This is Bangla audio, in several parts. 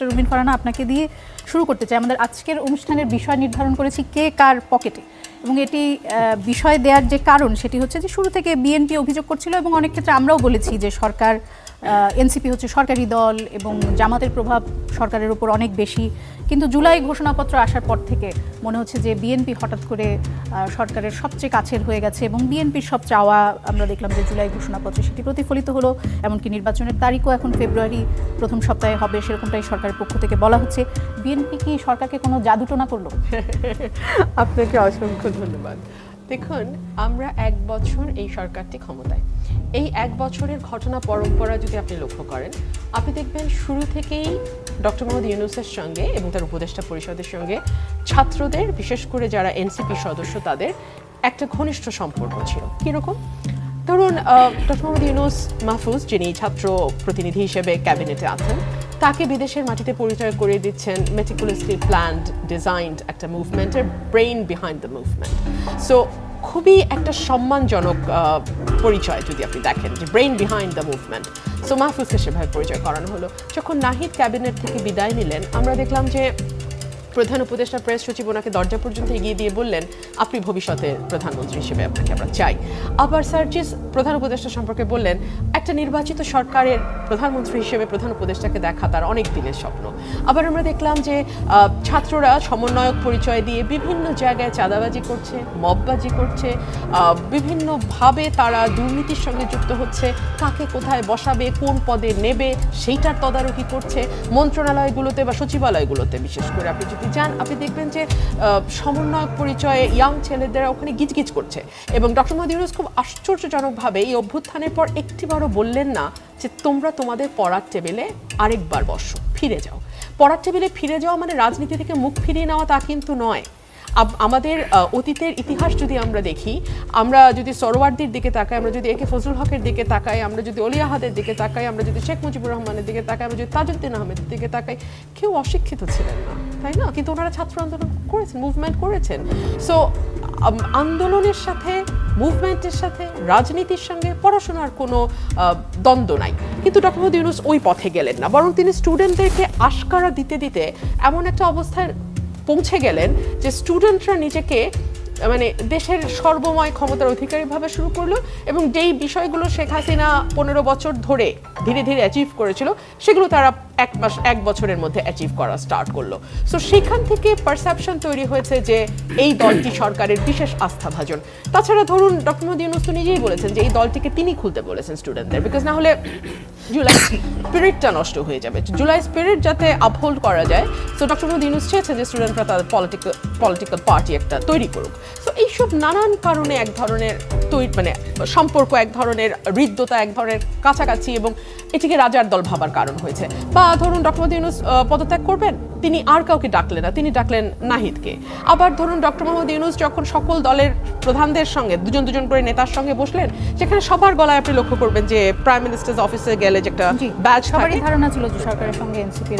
রুমিন ফারহানা আপনাকে দিয়ে শুরু করতে চাই। আমাদের আজকের অনুষ্ঠানের বিষয় নির্ধারণ করেছি কে কার পকেটে, এবং এটি বিষয় দেওয়ার যে কারণ সেটি হচ্ছে যে শুরু থেকে বিএনপি অভিযোগ করছিল এবং অনেক ক্ষেত্রে আমরাও বলেছি যে সরকার এনসিপি হচ্ছে সরকারি দল এবং জামাতের প্রভাব সরকারের উপর অনেক বেশি। কিন্তু জুলাই ঘোষণাপত্র আসার পর থেকে মনে হচ্ছে যে বিএনপি হঠাৎ করে সরকারের সবচেয়ে কাছের হয়ে গেছে এবং বিএনপির সব চাওয়া আমরা দেখলাম যে জুলাই ঘোষণাপত্রে সেটি প্রতিফলিত হলো। এমনকি নির্বাচনের তারিখও এখন ফেব্রুয়ারি প্রথম সপ্তাহে হবে, সেরকমটাই সরকারের পক্ষ থেকে বলা হচ্ছে। বিএনপি কি সরকারকে কোনো জাদুটোনা করলো? আপনাকে অসংখ্য ধন্যবাদ। দেখুন, আমরা 1 বছর এই সরকারটি ক্ষমতায়, এই 1 বছরের ঘটনা পরম্পরা যদি আপনি লক্ষ্য করেন, আপনি দেখবেন শুরু থেকেই ডক্টর মোহাম্মদ ইউনূসের সঙ্গে এবং তার উপদেষ্টা পরিষদের সঙ্গে ছাত্রদের, বিশেষ করে যারা এনসিপি সদস্য, তাদের একটা ঘনিষ্ঠ সম্পর্ক ছিল। কীরকম? ধরুন, ডক্টর মোহাম্মদ ইউনূস মাহফুজ, যিনি ছাত্র প্রতিনিধি হিসেবে ক্যাবিনেটে আছেন, তাকে বিদেশের মাটিতে পরিচয় করিয়ে দিচ্ছেন মেটিকুলাসলি প্ল্যান্ড, ডিজাইনড একটা মুভমেন্টের brain behind the movement. So খুবই একটা সম্মানজনক পরিচয় যদি আপনি দেখেন, যে brain behind the movement. So মাহফুজকে সেভাবে পরিচয় করানো হলো। যখন নাহিদ ক্যাবিনেট থেকে বিদায় নিলেন, আমরা দেখলাম যে প্রধান উপদেষ্টা প্রেস সচিব ওনাকে দরজা পর্যন্ত এগিয়ে দিয়ে বললেন, আপনি ভবিষ্যতের প্রধানমন্ত্রী হিসেবে আপনাকে আমরা চাই। আবার সার্জিস প্রধান উপদেষ্টা সম্পর্কে বললেন, একটা নির্বাচিত সরকারের প্রধানমন্ত্রী হিসেবে প্রধান উপদেষ্টাকে দেখা তার অনেক দিনের স্বপ্ন। আবার আমরা দেখলাম যে ছাত্ররা সমন্বয়ক পরিচয় দিয়ে বিভিন্ন জায়গায় চাঁদাবাজি করছে, মববাজি করছে, বিভিন্নভাবে তারা দুর্নীতির সঙ্গে যুক্ত হচ্ছে, কাকে কোথায় বসাবে, কোন পদে নেবে সেইটার তদারকি করছে মন্ত্রণালয়গুলোতে বা সচিবালয়গুলোতে। বিশেষ করে আপনি যদি যান, আপনি দেখবেন যে সমন্বয়ক পরিচয়ে ইয়াং ছেলেদের ওখানে গিজগিজ করছে। এবং ডক্টর মোহাম্মদ ইউনূস খুব আশ্চর্যজনকভাবে এই অভ্যুত্থানের পর একটিবারও বললেন না যে তোমরা তোমাদের পড়ার টেবিলে আরেকবার বসো, ফিরে যাও। পড়ার টেবিলে ফিরে যাওয়া মানে রাজনীতি থেকে মুখ ফিরিয়ে নেওয়া তা কিন্তু নয়। আমাদের অতীতের ইতিহাস যদি আমরা দেখি, আমরা যদি সরোয়ার্দির দিকে তাকাই, আমরা যদি একে ফজলুল হকের দিকে তাকাই, আমরা যদি অলি আহাদের দিকে তাকাই, আমরা যদি শেখ মুজিবুর রহমানের দিকে তাকাই, আমরা যদি তাজউদ্দিন আহমেদের দিকে তাকাই, কেউ অশিক্ষিত ছিলেন না, তাই না? কিন্তু ওনারা ছাত্র আন্দোলন করেছেন, মুভমেন্ট করেছেন। সো আন্দোলনের সাথে, মুভমেন্টের সাথে, রাজনীতির সঙ্গে পড়াশোনার কোনো দ্বন্দ্ব নাই। কিন্তু ডক্টর মোহাম্মদ ইউনূস ওই পথে গেলেন না, বরং তিনি স্টুডেন্টদেরকে আশকারা দিতে দিতে এমন একটা অবস্থায় পৌঁছে গেলেন যে স্টুডেন্টরা নিজেকে মানে দেশের সর্বময় ক্ষমতার অধিকারী ভাবে শুরু করলো, এবং যেই বিষয়গুলো শেখ হাসিনা 15 বছর ধরে ধীরে ধীরে অ্যাচিভ করেছিল, সেগুলো তারা 1 বছরের মধ্যে অ্যাচিভ করা স্টার্ট করলো। সো সেখান থেকে পারসেপশন তৈরি হয়েছে যে এই দলটি সরকারের বিশেষ আস্থাভাজন। তাছাড়া ধরুন, ডক্টর মোহাম্মদ ইউনূস তো নিজেই বলেছেন যে এই দলটিকে তিনি খুলতে বলেছেন স্টুডেন্টদের, বিকজ না হলে জুলাই স্পিরিটটা নষ্ট হয়ে যাবে। জুলাই স্পিরিট যাতে আপহোল্ড করা যায়, সো ডক্টর মোহাম্মদ ইউনূস চেয়েছেন যে স্টুডেন্টরা তাদের পলিটিক্যাল পার্টি একটা তৈরি করুক। সো এইসব নানান কারণে এক ধরনের মানে সম্পর্ক, এক ধরনের হৃদ্যতা, এক ধরনের কাছাকাছি, এবং এটিকে রাজার দল ভাবার কারণ হয়েছে। বা ধরুন, ডক্টর মোহাম্মদ ইউনূস পদত্যাগ করবেন, তিনি আর কাউকে ডাকলেন না, তিনি ডাকলেন নাহিদকে। আবার ধরুন, ডক্টর মোহাম্মদ ইউনূস যখন সকল দলের প্রধানদের সঙ্গে দুজন দুজন করে নেতার সঙ্গে বসলেন, সেখানে সবার গলায় আপনি লক্ষ্য করবেন যে প্রাইম মিনিস্টার্স অফিসে গেলে যে একটা ব্যাচ থাকে, ধারণা ছিল যে সরকারের সঙ্গে এনসিপির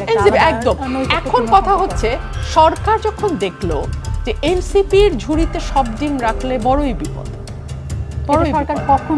একদম। এখন কথা হচ্ছে, সরকার যখন দেখলো যে এনসিপির ঝুড়িতে সব ডিম রাখলে বড়ই বিপদ। সরকার কখন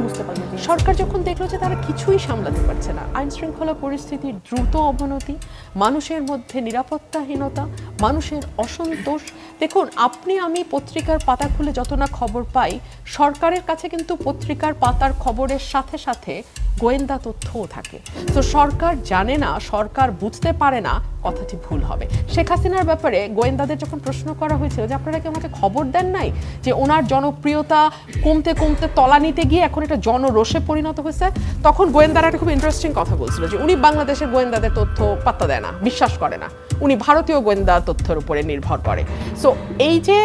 বুঝতে পারলো? সরকার যখন দেখলো যে তারা কিছুই সামলাতে পারছে না, আইন শৃঙ্খলা পরিস্থিতির দ্রুত অবনতি, মানুষের মধ্যে নিরাপত্তাহীনতা, মানুষের অসন্তোষ। দেখুন, আপনি আমি পত্রিকার পাতা খুলে যত না খবর পাই, সরকারের কাছে কিন্তু পত্রিকার পাতার খবরের সাথে সাথে গোয়েন্দা তথ্যও থাকে। তো সরকার জানে না, সরকার বুঝতে পারে না, কথাটি ভুল হবে। শেখ হাসিনার ব্যাপারে গোয়েন্দাদের যখন প্রশ্ন করা হয়েছিল যে আপনারা কি আমাকে খবর দেন নাই যে ওনার জনপ্রিয়তা কমতে কমতে তলানিতে গিয়ে এখন এটা জনরোষে পরিণত হয়েছে, তখন গোয়েন্দারা একটা খুব ইন্টারেস্টিং কথা বলছিল যে উনি বাংলাদেশের গোয়েন্দাদের তথ্য পাত্তা দেয় না, বিশ্বাস করে না, উনি ভারতীয় গোয়েন্দা তথ্যের উপরে নির্ভর করে। সো এই যে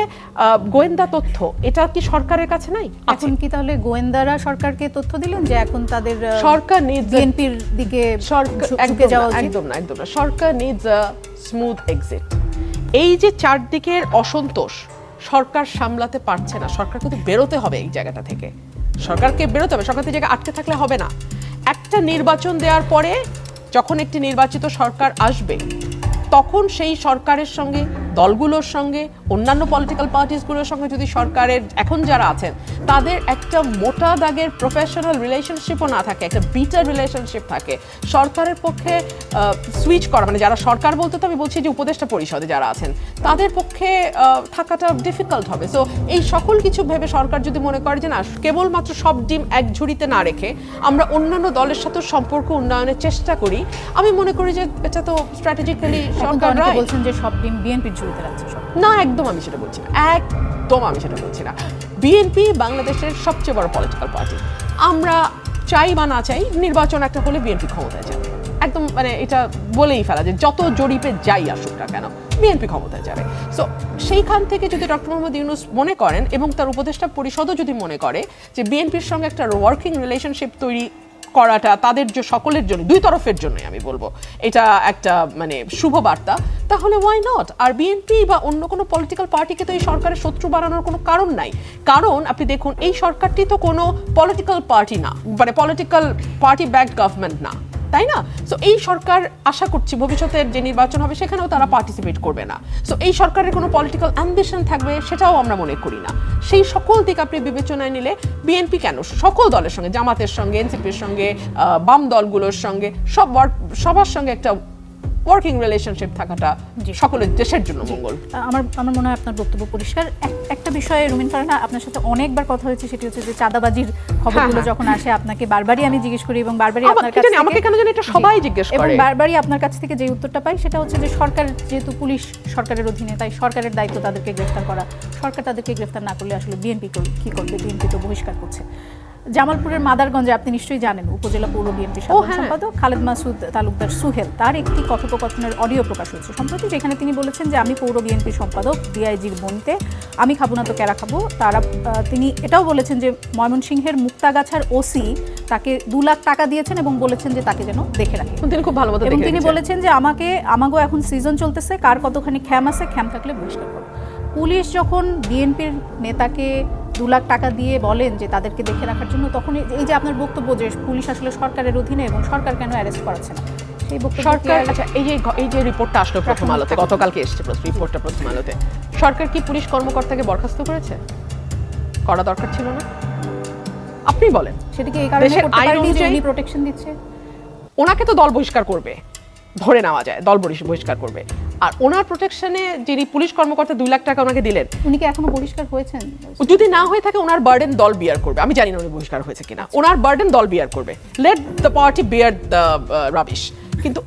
গোয়েন্দা তথ্য, এটা কি সরকারের কাছে নাই? এখন কি তাহলে গোয়েন্দারা সরকারকে তথ্য দিলেন যে এখন তাদের সরকার বিএনপির দিকে ঝুঁকে যাওয়া? একদম না, একদম না। সরকার নিডস আ স্মুথ এক্সিট। এই যে চারদিকের অসন্তোষ, সরকার সামলাতে পারছে না, সরকার কিন্তু বেরোতে হবে এই জায়গাটা থেকে। সরকারকে বেরোতে হবে, সরকার জায়গায় আটকে থাকলে হবে না। একটা নির্বাচন দেওয়ার পরে যখন একটি নির্বাচিত সরকার আসবে, তখন সেই সরকারের সঙ্গে, দলগুলোর সঙ্গে, অন্যান্য পলিটিক্যাল পার্টিসগুলোর সঙ্গে যদি সরকারের এখন যারা আছেন তাদের একটা মোটা দাগের প্রফেশনাল রিলেশনশিপও না থাকে, একটা বিটার রিলেশনশিপ থাকে, সরকারের পক্ষে সুইচ করা, মানে যারা সরকার বলতে তো আমি বলছি যে উপদেষ্টা পরিষদে যারা আছেন তাদের পক্ষে থাকাটা ডিফিকাল্ট হবে। সো এই সকল কিছু ভেবে সরকার যদি মনে করে যে না, কেবলমাত্র সব ডিম এক ঝুড়িতে না রেখে আমরা অন্যান্য দলের সাথে সম্পর্ক উন্নয়নের চেষ্টা করি, আমি মনে করি যে এটা তো স্ট্র্যাটেজিক্যালি সরকার বলছেন যে সব ডিম বিএনপির ঝুড়িতে রাখছে সব। না, একদম আমি সেটা বলছি না, একদম আমি সেটা বলছি না। বিএনপি বাংলাদেশের সবচেয়ে বড় পলিটিক্যাল পার্টি। আমরা চাই বা না চাই, নির্বাচন একটা হলে বিএনপি ক্ষমতায় যাবে, একদম মানে এটা বলেই ফেলা যে যত জরিপে যাই আসুক না কেন বিএনপি ক্ষমতায় যাবে। সো সেইখান থেকে যদি ডক্টর মোহাম্মদ ইউনূস মনে করেন এবং তার উপদেষ্টা পরিষদও যদি মনে করে যে বিএনপির সঙ্গে একটা ওয়ার্কিং রিলেশনশিপ তৈরি করাটা তাদের যে সকলের জন্য, দুই তরফের জন্যই আমি বলবো এটা একটা মানে শুভ বার্তা, তাহলে ওয়াই নট। আর বিএনপি বা অন্য কোনো পলিটিক্যাল পার্টিকে তো এই সরকারের শত্রু বানানোর কোনো কারণ নাই। কারণ আপনি দেখুন, এই সরকারটি তো কোনো পলিটিক্যাল পার্টি না, মানে পলিটিক্যাল পার্টি ব্যাকড গভর্নমেন্ট না, তাই না? সো এই সরকার আশা করছি ভবিষ্যতের যে নির্বাচন হবে সেখানেও তারা পার্টিসিপেট করবে না। সো এই সরকারের কোনো পলিটিক্যাল অ্যাম্বিশন থাকবে সেটাও আমরা মনে করি না। সেই সকল দিক আপনি বিবেচনায় নিলে বিএনপি কেন, সকল দলের সঙ্গে, জামাতের সঙ্গে, এনসিপির সঙ্গে, বাম দলগুলোর সঙ্গে, সবার সঙ্গে একটা ওয়ার্কিং রিলেশনশিপ থাকাটা সকলের দেশের জন্য মঙ্গল। আমার মনে হয় আপনার বক্তব্য পরিষ্কার। একটা বিষয়ে রুমিন ফারহানা, আপনার সাথে অনেকবার কথা হয়েছে, সেটি হচ্ছে যে চাঁদাবাজির খবরগুলো যখন আসে আপনাকে বারবারই আমি জিজ্ঞেস করি এবং বারবারই আপনার কাছে, আমাকে কেন জানি এটা সবাই জিজ্ঞেস করে, এবং বারবারই আপনার কাছ থেকে যে উত্তরটা পাই সেটা হচ্ছে যে সরকার যেহেতু পুলিশ সরকারের অধীনে, তাই সরকারের দায়িত্ব তাদেরকে গ্রেফতার করা, সরকার তাদেরকে গ্রেফতার না করলে আসলে বিএনপি কি করবে, বিএনপি তো বহিষ্কার করছে। জামালপুরের মাদারগঞ্জে আপনি নিশ্চয়ই জানেন উপজেলা পৌর বিএনপি সাধারণ সম্পাদক খালেদ মাসুদ তালুকদার সুহেল, তার একটি কথোপকথনের অডিও প্রকাশ হয়েছে সম্প্রতি, যেখানে তিনি বলেছেন যে আমি পৌর বিএনপি সম্পাদক, ডিআইজির বনিতে আমি খাবো না তো কেরা খাবো। তিনি এটাও বলেছেন যে ময়মনসিংহের মুক্তাগাছার ওসি তাকে 2 লাখ টাকা দিয়েছেন এবং বলেছেন যে তাকে যেন দেখে রাখে। তিনি খুব ভালো মতো এবং তিনি বলেছেন যে আমাগো এখন সিজন চলতেছে, কার কতখানি খ্যাম আছে, খ্যাম থাকলে বহিষ্কার করো। পুলিশ যখন বিএনপির নেতাকে 2 লাখ টাকা দিয়ে বলেন যে তাদেরকে দেখে রাখার জন্য, তখন এই যে আপনার বক্তব্য যে পুলিশ আসলে সরকারের অধীনে এবং সরকার কেন অ্যারেস্ট করাচ্ছে না, সেই বক্তব্য সরকার, আচ্ছা এই যে রিপোর্টটা আসলো প্রথম আলোতে, গতকালকে এসেছে রিপোর্টটা প্রথম আলোতে, সরকার কি পুলিশ কর্মকর্তাকে বরখাস্ত করেছে? করা দরকার ছিল না? আপনি বলেন। সেটা কি এই কারণে করতে পারেনি যে উনি প্রোটেকশন দিচ্ছে? ওনাকে তো দল বহিষ্কার করবে, ধরে নেওয়া যায় দল বহিষ্কার করবে, আর ওনার প্রোটেকশনে যিনি পুলিশ কর্মকর্তা 2 লাখ টাকা ওনাকে দিলেন, উনি কি এখনো বহিষ্কার হয়েছেন? যদি না হয়ে থাকে ওনার বার্ডেন দল বিয়ার করবে। আমি জানি না উনি বহিষ্কার হয়েছে কিনা, ওনার বার্ডেন দল বিয়ার করবে, let the party bear the rubbish. কিন্তু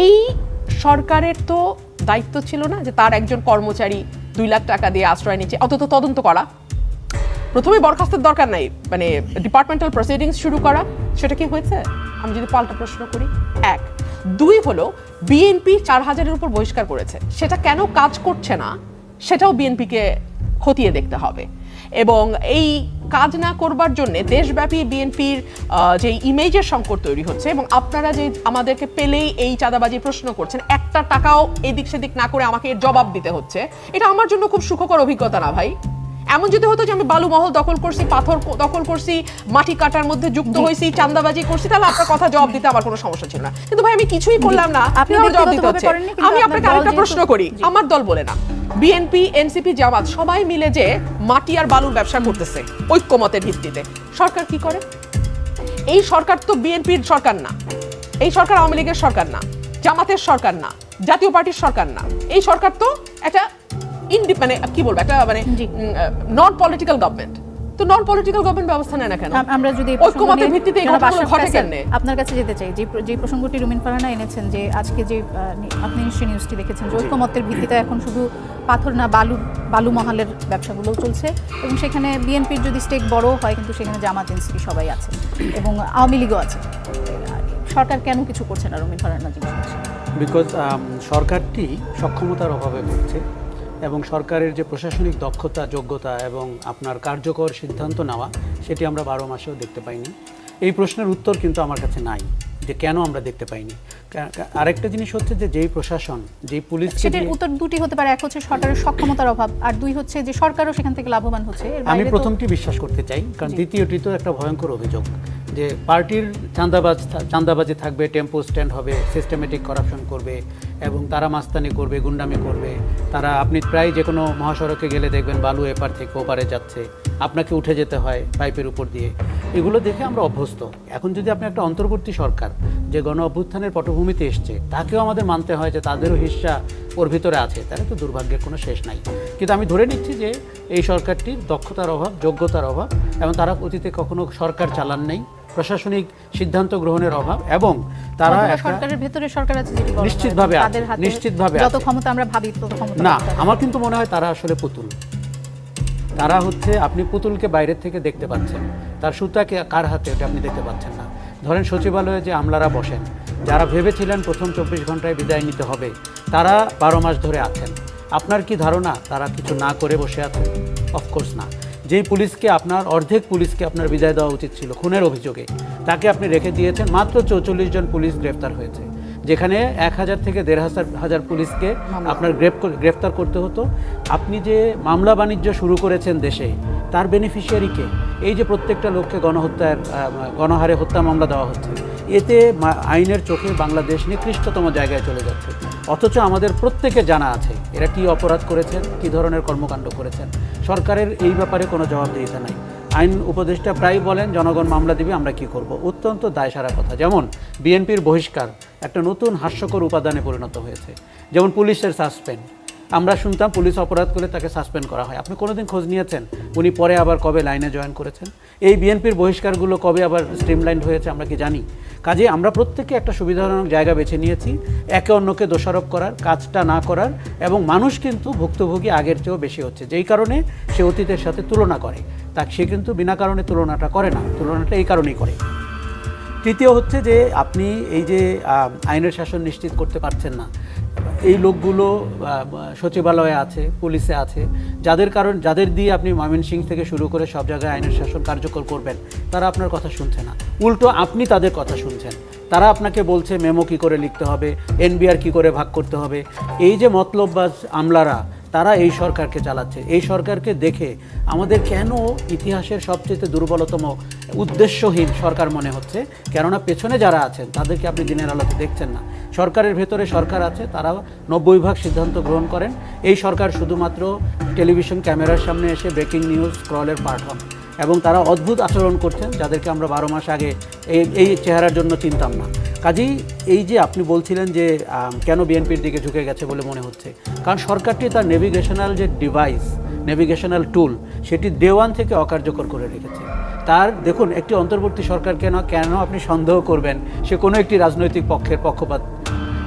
এই সরকারের তো দায়িত্ব ছিল না যে তার একজন কর্মচারী 2 লাখ টাকা দিয়ে আশ্রয় নিচ্ছে, অন্তত তদন্ত করা, প্রথমে বরখাস্তের দরকার নাই, মানে ডিপার্টমেন্টাল প্রসিডিংস শুরু করা, সেটা কি হয়েছে? আমি যদি পাল্টা প্রশ্ন করি, 1 2 হলো বিএনপি 4000-এর উপর বহিষ্কার করেছে, সেটা কেন কাজ করছে না সেটাও বিএনপিকে খতিয়ে দেখতে হবে। এবং এই কাজ না করবার জন্য দেশব্যাপী বিএনপির যে ইমেজের সংকট তৈরি হচ্ছে, এবং আপনারা যে আমাদেরকে পেলেই এই চাঁদাবাজি প্রশ্ন করছেন, একটা টাকাও এদিক সেদিক না করে আমাকে এর জবাব দিতে হচ্ছে, এটা আমার জন্য খুব সুখকর অভিজ্ঞতা না ভাই। এমন যদি হতো যে আমি বালু মহল দখল করছি, পাথর দখল করছি, মাটি কাটার মধ্যে যুক্ত হয়েছি, চাঁদাবাজি করছি, তাহলে আপনার কথা জবাব দিতে আমার কোনো সমস্যা ছিল না। কিন্তু ভাই আমি কিছুই করলাম না, আপনার জবাব দিতে হচ্ছে। আমি আপনাকে আরেকটা প্রশ্ন করি, আমার দল বলে না, বিএনপি, এনসিপি, জামাত সবাই মিলে যে মাটি আর বালুর ব্যবসা করতেছে ঐক্যমতের ভিত্তিতে, সরকার কি করে? এই সরকার তো বিএনপির সরকার না, এই সরকার আওয়ামী লীগের সরকার না, জামাতের সরকার না, জাতীয় পার্টির সরকার না, এই সরকার তো একটা মানে কি বলবো, একটা মানে নন পলিটিক্যাল গভর্নমেন্ট। তো নন পলিটিক্যাল গভর্নমেন্ট ব্যবস্থা নেয় না কেন? আমরা যদি ঐক্যমতের ভিত্তিতে এই ঘটনাগুলো ঘটে কেন? আপনার কাছে যেতে চাই, যে প্রসঙ্গটি রুমিন ফারহানা এনেছেন, যে আজকে যে আপনি নিশ্চয়ই নিউজটি দেখেছেন যে ঐক্যমতের ভিত্তিতে এখন শুধু পাথর না বালু মহলের ব্যবসাগুলোও চলছে, এবং সেখানে বিএনপির যদি স্টেক বড় হয় কিন্তু সেখানে জামাত, এনসিপি সবাই আছে এবং আওয়ামী লীগও আছে। সরকার কেন কিছু করছে না রুমিন ফারহানা জিজ্ঞেস করছে? বিকজ সরকারটি সক্ষমতার অভাবে ভুগছে, এবং সরকারের যে প্রশাসনিক দক্ষতা, যোগ্যতা এবং আপনার কার্যকর সিদ্ধান্ত নেওয়া, সেটি আমরা 12 মাসেও দেখতে পাইনি। এই প্রশ্নের উত্তর কিন্তু আমার কাছে নাই যে কেন আমরা দেখতে পাইনি। আরেকটা জিনিস হচ্ছে যে যেই প্রশাসন, যেই পুলিশ, সেটার উত্তর দুটি হতে পারে, এক হচ্ছে সরকারের সক্ষমতার অভাব, আর 2 হচ্ছে যে সরকারও সেখান থেকে লাভবান হচ্ছে। আমি প্রথমটি বিশ্বাস করতে চাই, কারণ দ্বিতীয়টি তো একটা ভয়ঙ্কর অভিযোগ যে পার্টির চাঁদাবাজি থাকবে, টেম্পো স্ট্যান্ড হবে, সিস্টেমেটিক করাপশন করবে এবং তারা মাস্তানি করবে, গুন্ডামি করবে। তারা আপনি প্রায় যে কোনো মহাসড়কে গেলে দেখবেন বালু এপার থেকে ওপারে যাচ্ছে, আপনাকে উঠে যেতে হয় পাইপের উপর দিয়ে। এগুলো দেখে আমরা অভ্যস্ত। এখন যদি আপনি একটা অন্তর্বর্তী সরকার যে গণ অভ্যুত্থানের পটভূমিতে এসছে, তাকেও আমাদের মানতে হয় যে তাদেরও হিস্সা ওর ভিতরে আছে, তাহলে তো দুর্ভাগ্যের কোনো শেষ নাই। কিন্তু আমি ধরে নিচ্ছি যে এই সরকারটির দক্ষতার অভাব, যোগ্যতার অভাব, এবং তারা অতীতে কখনো সরকার চালান নাই, প্রশাসনিক সিদ্ধান্ত গ্রহণের অভাব, এবং তারা অথবা একটা সরকারের ভেতরে সরকার আছে যেটি বলা হয়, নিশ্চিতভাবে আছে, তাদের হাতে নিশ্চিতভাবে যত আছে। ক্ষমতা আমরা ভাবি তত ক্ষমতা না, তাদের। আমার কিন্তু মনে হয় তারা আসলে পুতুল। তারা হচ্ছে, আপনি পুতুলকে বাইরের থেকে দেখতে পাচ্ছেন, তার সুতাকে কার হাতে ওটা আপনি দেখতে পাচ্ছেন না। ধরেন সচিবালয়ে যে আমলারা বসেন, যারা ভেবেছিলেন প্রথম 24 ঘন্টায় বিদায় নিতে হবে, তারা 12 মাস ধরে আছেন। আপনার কি ধারণা তারা কিছু না করে বসে আছেন? অফকোর্স না। যেই পুলিশকে আপনার অর্ধেক পুলিশকে আপনার বিদায় দেওয়া উচিত ছিল খুনের অভিযোগে, তাকে আপনি রেখে দিয়েছেন। মাত্র 44 জন পুলিশ গ্রেফতার হয়েছে, যেখানে 1000 থেকে 1500 পুলিশকে আপনার গ্রেফতার করতে হতো। আপনি যে মামলা বাণিজ্য শুরু করেছেন দেশে, তার বেনিফিশিয়ারিকে, এই যে প্রত্যেকটা লোককে গণহারে হত্যা মামলা দেওয়া হচ্ছে, এতে আইনের চোখে বাংলাদেশ নিকৃষ্টতম জায়গায় চলে যাচ্ছে। অথচ আমাদের প্রত্যেকে জানা আছে এরা কি অপরাধ করেছেন, কি ধরনের কর্মকাণ্ড করেছেন। সরকারের এই ব্যাপারে কোনো জবাবদিহিতা নাই। আইন উপদেষ্টা প্রায় বলেন জনগণ মামলা দিবে, আমরা কি করব। অত্যন্ত দায়সারা কথা। যেমন বিএনপির বহিষ্কার একটা নতুন হাস্যকর উপাদানে পরিণত হয়েছে। যেমন পুলিশের সাসপেন্ড, আমরা শুনতাম পুলিশ অপরাধ করলে তাকে সাসপেন্ড করা হয়। আপনি কোনোদিন খোঁজ নিয়েছেন উনি পরে আবার কবে লাইনে জয়েন করেছেন? এই বিএনপির বহিষ্কারগুলো কবে আবার স্ট্রিমলাইন্ড হয়েছে আমরা কি জানি? কাজে আমরা প্রত্যেকে একটা সুবিধাজনক জায়গা বেছে নিয়েছি একে অন্যকে দোষারোপ করার, কাজটা না করার। এবং মানুষ কিন্তু ভুক্তভোগী আগের চেয়েও বেশি হচ্ছে, যেই কারণে সে অতীতের সাথে তুলনা করে। সে কিন্তু বিনা কারণে তুলনাটা করে না, তুলনাটা এই কারণেই করে। তৃতীয় হচ্ছে যে আপনি এই যে আইনের শাসন নিশ্চিত করতে পারছেন না, এই লোকগুলো সচিবালয়ে আছে, পুলিশে আছে, যাদের দিয়ে আপনি ময়মনসিংহ থেকে শুরু করে সব জায়গায় আইনের শাসন কার্যকর করবেন, তারা আপনার কথা শুনছে না। উল্টো আপনি তাদের কথা শুনছেন। তারা আপনাকে বলছে মেমো কী করে লিখতে হবে, এনবিআর কী করে ভাগ করতে হবে। এই যে মতলববাজ আমলারা, তারা এই সরকারকে চালাচ্ছে। এই সরকারকে দেখে আমাদের কেন ইতিহাসের সবচেয়ে দুর্বলতম উদ্দেশ্যহীন সরকার মনে হচ্ছে, কেননা পেছনে যারা আছেন তাদেরকে আপনি দিনের আলোতে দেখছেন না। সরকারের ভেতরে সরকার আছে, তারা 90% সিদ্ধান্ত গ্রহণ করেন। এই সরকার শুধুমাত্র টেলিভিশন ক্যামেরার সামনে এসে ব্রেকিং নিউজ স্ক্রলের পার্ট হন, এবং তারা অদ্ভুত আচরণ করছেন যাদেরকে আমরা 12 মাস আগে এই চেহারার জন্য চিনতাম না। কাজেই এই যে আপনি বলছিলেন যে কেন বিএনপির দিকে ঝুঁকে গেছে বলে মনে হচ্ছে, কারণ সরকারটি তার নেভিগেশনাল যে ডিভাইস, নেভিগেশনাল টুল, সেটি ডে ওয়ান থেকে অকার্যকর করে রেখেছে। তার দেখুন, একটি অন্তর্বর্তী সরকার কেন আপনি সন্দেহ করবেন সে কোনো একটি রাজনৈতিক পক্ষের পক্ষপাত?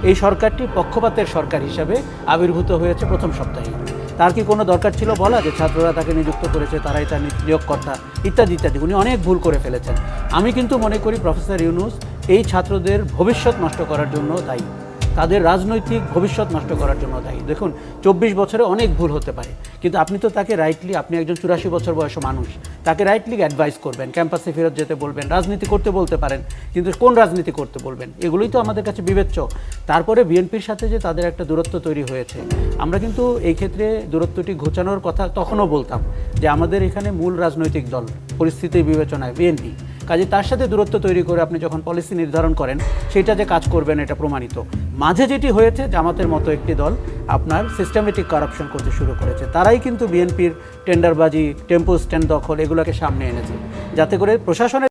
এই সরকারটি পক্ষপাতের সরকার হিসাবে আবির্ভূত হয়েছে প্রথম সপ্তাহে। তার কি কোনো দরকার ছিল বলা যে ছাত্ররা তাকে নিযুক্ত করেছে, তারাই তার নিয়োগকর্তা, ইত্যাদি ইত্যাদি? উনি অনেক ভুল করে ফেলেছেন। আমি কিন্তু মনে করি প্রফেসর ইউনূস এই ছাত্রদের ভবিষ্যৎ নষ্ট করার জন্য দায়ী, তাদের রাজনৈতিক ভবিষ্যৎ নষ্ট করার জন্য দায়ী। দেখুন, 24 বছরে অনেক ভুল হতে পারে, কিন্তু আপনি তো তাকে রাইটলি, আপনি একজন 84 বছর বয়স মানুষ, তাকে রাইটলি অ্যাডভাইস করবেন, ক্যাম্পাসে ফেরত যেতে বলবেন, রাজনীতি করতে বলতে পারেন, কিন্তু কোন রাজনীতি করতে বলবেন, এগুলোই তো আমাদের কাছে বিবেচ্য। তারপরে বিএনপির সাথে যে তাদের একটা দূরত্ব তৈরি হয়েছে, আমরা কিন্তু এই ক্ষেত্রে দূরত্বটি ঘোচানোর কথা তখনও বলতাম যে আমাদের এখানে মূল রাজনৈতিক দল পরিস্থিতির বিবেচনায় বিএনপি। কাজে তার সাথে দূরত্ব তৈরি করে আপনি যখন পলিসি নির্ধারণ করেন, সেটা যে কাজ করবেন এটা প্রমাণিত। মাঝে যেটি হয়েছে, জামাতের মতো একটি দল আপনার সিস্টেমেটিক কারাপশন করতে শুরু করেছে। তারাই কিন্তু বিএনপির টেন্ডারবাজি, টেম্পো স্ট্যান্ড দখল, এগুলোকে সামনে এনেছে, যাতে করে প্রশাসনের